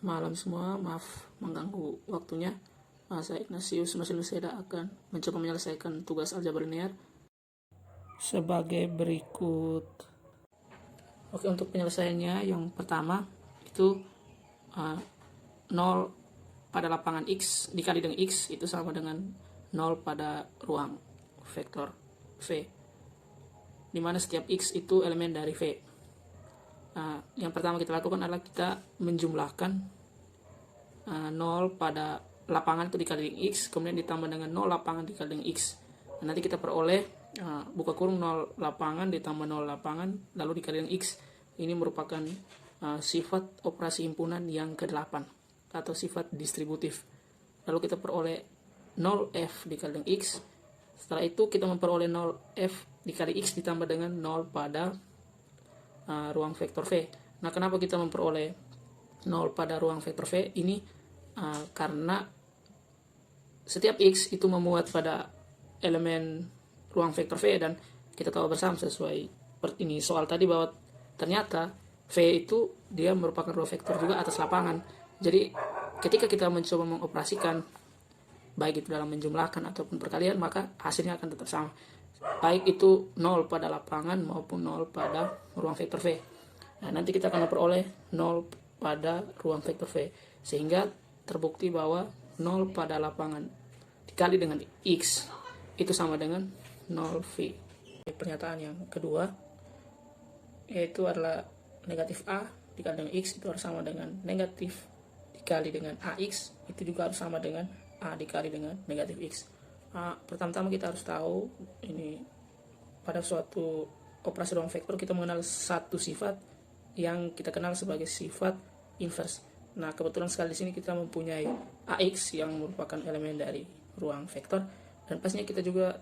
malam semua, maaf mengganggu waktunya. Saya Ignatius Masiluseda akan mencoba menyelesaikan tugas aljabar linear sebagai berikut. Oke, untuk penyelesaiannya yang pertama itu 0 pada lapangan X dikali dengan X itu sama dengan 0 pada ruang vektor V, dimana setiap X itu elemen dari V. Yang pertama kita lakukan adalah kita menjumlahkan 0 pada lapangan itu dikali dengan X, kemudian ditambah dengan 0 lapangan dikali dengan X. Nanti kita peroleh buka kurung 0 lapangan ditambah 0 lapangan lalu dikali dengan X. Ini merupakan sifat operasi himpunan yang ke-8 atau sifat distributif. Lalu kita peroleh 0F dikali dengan X. Setelah itu kita memperoleh 0F dikali X ditambah dengan 0 pada ruang vektor V. Nah, kenapa kita memperoleh 0 pada ruang vektor V? Ini karena setiap X itu memuat pada elemen ruang vektor V, dan kita tahu bersama sesuai ini soal tadi bahwa ternyata V itu dia merupakan ruang vektor juga atas lapangan. Jadi ketika kita mencoba mengoperasikan baik itu dalam menjumlahkan ataupun perkalian, maka hasilnya akan tetap sama, baik itu 0 pada lapangan maupun 0 pada ruang vektor V. Nah, nanti kita akan memperoleh 0 pada ruang vektor V, sehingga terbukti bahwa 0 pada lapangan dikali dengan X itu sama dengan 0V. Pernyataan yang kedua yaitu adalah negatif A dikali dengan X itu harus sama dengan negatif dikali dengan AX, itu juga harus sama dengan A dikali dengan negatif X. Pertama-tama kita harus tahu ini pada suatu operasi ruang vektor kita mengenal satu sifat yang kita kenal sebagai sifat inverse. Nah, kebetulan sekali di sini kita mempunyai AX yang merupakan elemen dari ruang vektor, dan pastinya kita juga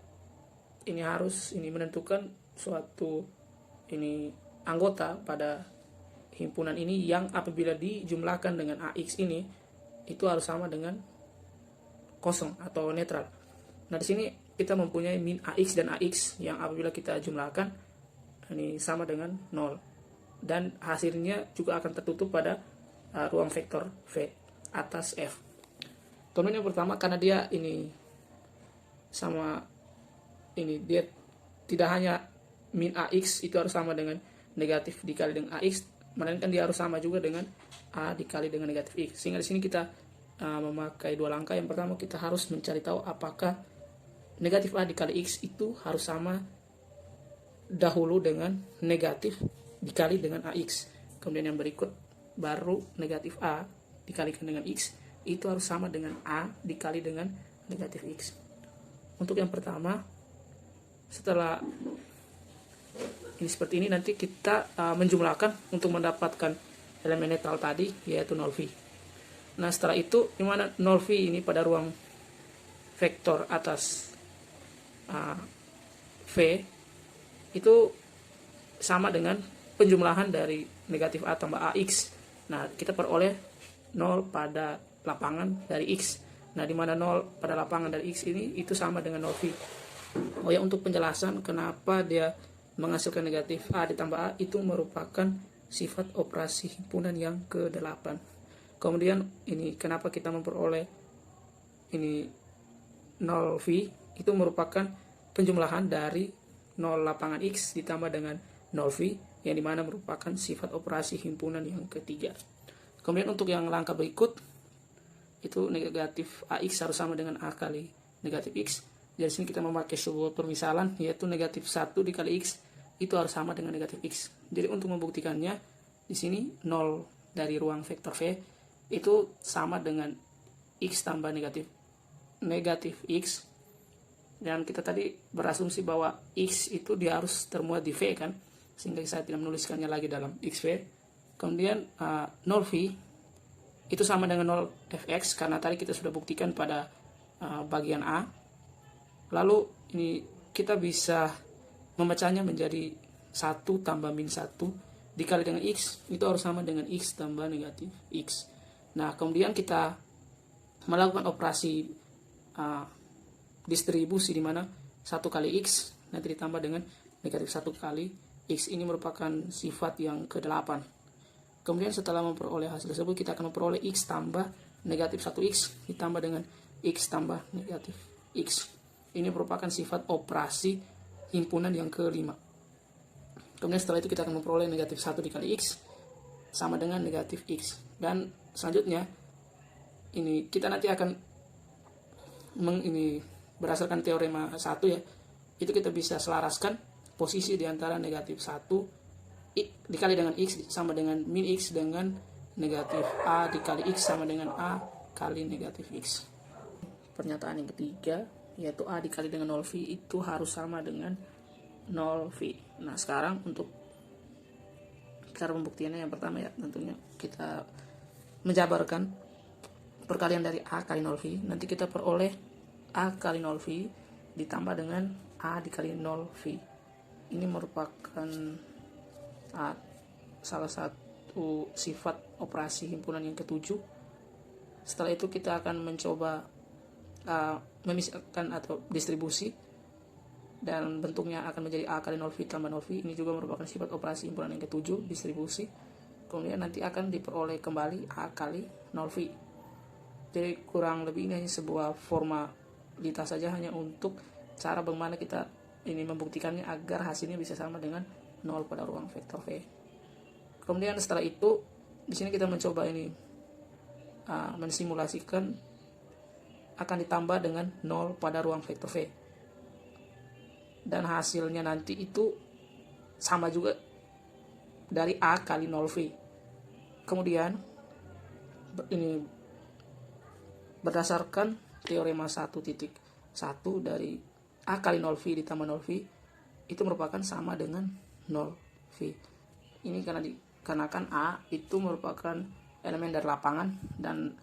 ini harus menentukan suatu anggota pada himpunan ini yang apabila dijumlahkan dengan AX ini itu harus sama dengan kosong atau netral. Nah, di sini kita mempunyai min AX dan AX yang apabila kita jumlahkan ini sama dengan 0, dan hasilnya juga akan tertutup pada ruang vektor V atas F. Kemudian yang pertama, karena dia sama dia tidak hanya min AX itu harus sama dengan negatif dikali dengan AX, melainkan dia harus sama juga dengan A dikali dengan negatif X. Sehingga di sini kita memakai dua langkah. Yang pertama, kita harus mencari tahu apakah negatif A dikali X itu harus sama dahulu dengan negatif dikali dengan AX. Kemudian yang berikut baru negatif A dikalikan dengan X itu harus sama dengan A dikali dengan negatif X. Untuk yang pertama, setelah ini seperti ini, nanti kita menjumlahkan untuk mendapatkan elemen netral tadi, yaitu 0V. Nah, setelah itu, dimana 0V ini pada ruang vektor atas V itu sama dengan penjumlahan dari negatif A tambah AX. Nah, kita peroleh 0 pada lapangan dari X. Nah, dimana 0 pada lapangan dari X ini itu sama dengan 0V. Oh ya, untuk penjelasan kenapa dia menghasilkan negatif A ditambah A, itu merupakan sifat operasi himpunan yang ke-8. Kemudian kenapa kita memperoleh 0V, itu merupakan penjumlahan dari 0 lapangan X ditambah dengan 0V, yang dimana merupakan sifat operasi himpunan yang ketiga. Kemudian untuk yang langkah berikut, itu negatif AX harus sama dengan A kali negatif X. Dari sini kita memakai sebuah permisalan, yaitu negatif 1 dikali X itu harus sama dengan negatif X. Jadi untuk membuktikannya, di sini 0 dari ruang vektor V itu sama dengan X tambah negatif X. Dan kita tadi berasumsi bahwa X itu dia harus termuat di V kan, sehingga saya tidak menuliskannya lagi dalam XV. Kemudian 0V itu sama dengan 0Fx, karena tadi kita sudah buktikan pada bagian A. Lalu kita bisa memecahnya menjadi 1 tambah min 1 dikali dengan X, itu harus sama dengan X tambah negatif X. Nah, kemudian kita melakukan operasi distribusi, di mana 1 kali X nanti ditambah dengan negatif 1 kali X. Ini merupakan sifat yang ke-8. Kemudian setelah memperoleh hasil tersebut, kita akan memperoleh X tambah negatif 1X ditambah dengan X tambah negatif X. Ini merupakan sifat operasi himpunan yang kelima. Kemudian setelah itu kita akan memperoleh negatif 1 dikali X sama dengan negatif X. Dan selanjutnya, ini kita nanti akan berdasarkan teorema 1 ya, itu kita bisa selaraskan posisi di antara negatif 1 dikali dengan X sama dengan min X dengan negatif A dikali X sama dengan A kali negatif X. Pernyataan yang ketiga, yaitu A dikali dengan 0V itu harus sama dengan 0V. Nah, sekarang untuk cara pembuktiannya, yang pertama ya tentunya kita menjabarkan perkalian dari A kali 0V. Nanti kita peroleh A kali 0V ditambah dengan A dikali 0V. Ini merupakan salah satu sifat operasi himpunan yang ketujuh. Setelah itu kita akan mencoba memisahkan atau distribusi, dan bentuknya akan menjadi A kali 0V tambah 0V. Ini juga merupakan sifat operasi himpunan yang ketujuh, distribusi. Kemudian nanti akan diperoleh kembali A kali 0V. Jadi kurang lebih ini hanya sebuah formalitas saja, hanya untuk cara bagaimana kita ini membuktikannya agar hasilnya bisa sama dengan 0 pada ruang vektor V. Kemudian setelah itu di sini kita mencoba ini mensimulasikan akan ditambah dengan 0 pada ruang vektor V. Dan hasilnya nanti itu sama juga dari A kali 0V. Kemudian ini berdasarkan teorema 1.1 dari A kali 0V ditambah 0V itu merupakan sama dengan 0V. Ini karena dikarenakan A itu merupakan elemen dari lapangan, dan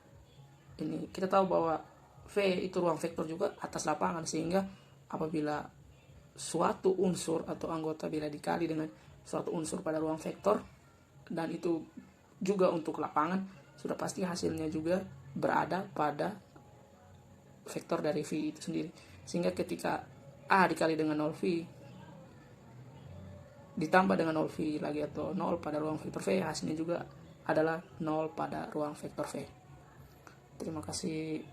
ini kita tahu bahwa V itu ruang vektor juga atas lapangan, sehingga apabila suatu unsur atau anggota bila dikali dengan suatu unsur pada ruang vektor, dan itu juga untuk lapangan, sudah pasti hasilnya juga berada pada vektor dari V itu sendiri. Sehingga ketika A dikali dengan 0V ditambah dengan 0V lagi atau 0 pada ruang vektor V, hasilnya juga adalah 0 pada ruang vektor V. Terima kasih